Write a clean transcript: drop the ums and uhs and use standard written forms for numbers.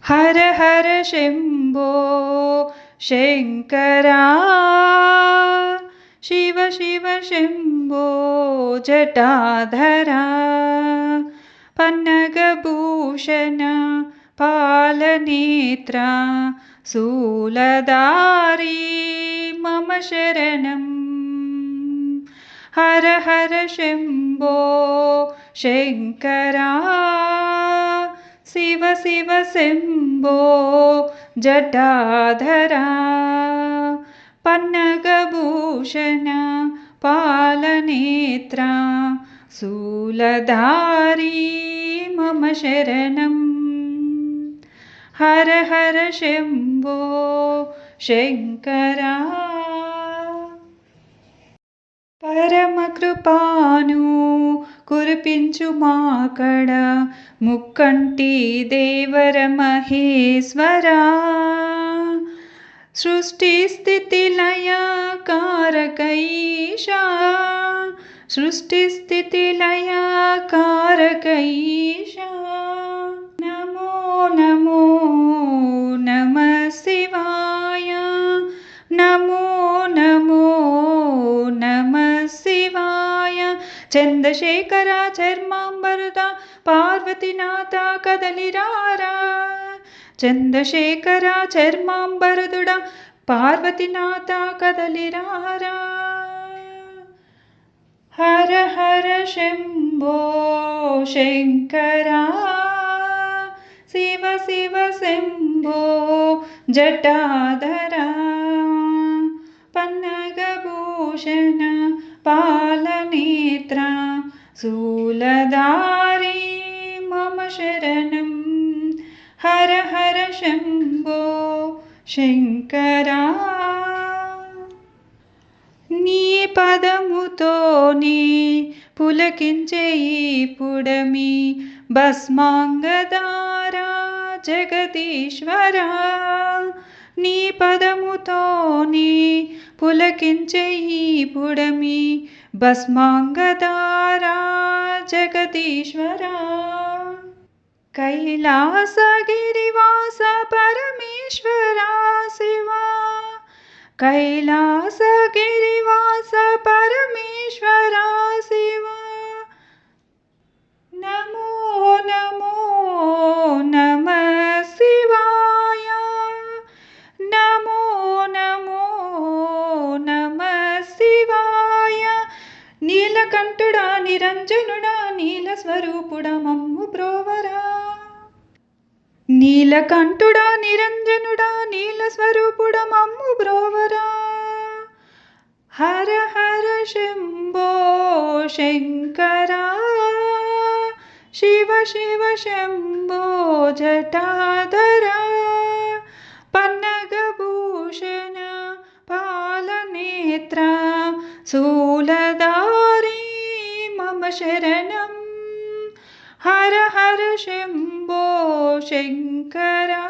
हर हर शम्भो शङ्करा शिव शिव शम्भो जटाधरा पन्नगभूषण पालनेत्रा शूलधारी मम शरणम् हर हर शम्भो शङ्करा शिव शिव शम्भो जटाधरा पन्नगभूषण पालनेत्रा शूलधारी मम शरणम् हर हर शम्भो शङ्करा పరమకృపాను కురిపించు మాకడ ముక్కంటి దేవర మహేశ్వరా సృష్టి స్థితి లయ కారకైషా సృష్టి స్థితి లయ కారకైషా నమో నమో నమః శివాయ నమో నమో నమః శివాయ చంద్రశేఖర చర్మాంబరుద పార్వతీనాథ కదలిరారా చంద్రశేఖర చర్మాంబరుదుడ పార్వతీనాథ కదలిరారా హర హర శంభో శంకరా శివ శివ శంభో జటాధరా పన్నగభూషణ పాలనేత్రా శూలధారీ మమ శరణం హర హర శంభో శంకరా నీ పదముతోనే పులకించే ఈ పుడమి భస్మాంగదారా జగదీశ్వరా నీ పదముతోనే పులకించే ఈ పుడమి భస్మాంగదారా జగదీశ్వరా కైలాసగిరివాస పరమేశ్వరా శివా కైలాసగిరివాస పరమేశ్వరా శివా నమో నమో నమః శివాయ నమో నమో నమః శివాయ నీలకంఠుడా నిరంజనుడా నీల స్వరూపుడా మమ్ము బ్రోవరా నీలకంఠుడా నిరంజనుడా నీల స్వరూపుడా మమ్ము బ్రోవరా హర హర శంభో శంకరా శివ శివ శంభో జటాధరా పన్నగభూషణ పాలనేత్రా శూలధారీ మమ శరణం హర హర శంభో శంకరా